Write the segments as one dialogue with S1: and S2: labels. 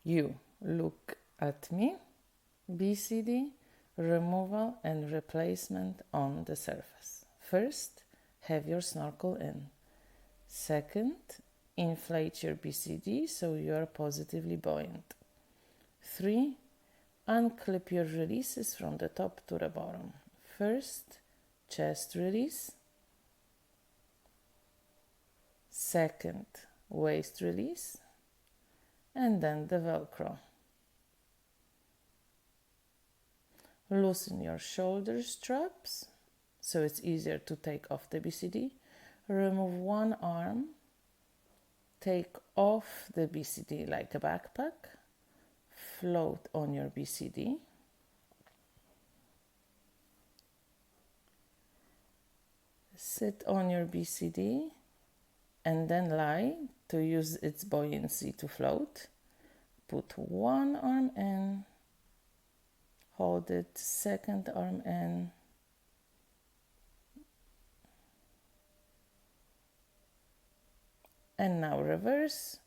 S1: You look at me. BCD, removal and replacement on the surface. First, have your snorkel in. Second, inflate your BCD so you are positively buoyant. 3. Unclip your releases from the top to the bottom. First, chest release. Second, waist release. And then the Velcro. Loosen your shoulder straps so it's easier to take off the BCD. Remove one arm. Take off the BCD like a backpack. Float on your BCD. Sit on your BCD and then lie to use its buoyancy to float. Put one arm in. Hold it, second arm in. And now reverse,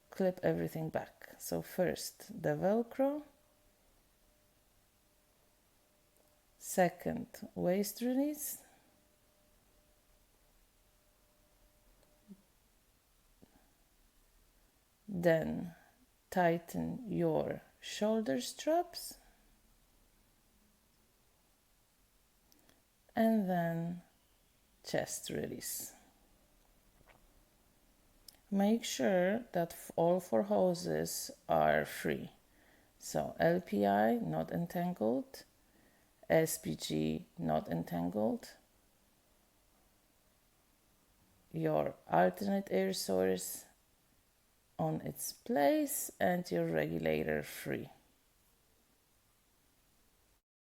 S1: clip everything back. So first the Velcro, second waist release, then tighten your shoulder straps, and then chest release. Make sure that all 4 hoses are free. So LPI not entangled, SPG not entangled, your alternate air source on its place, and your regulator free.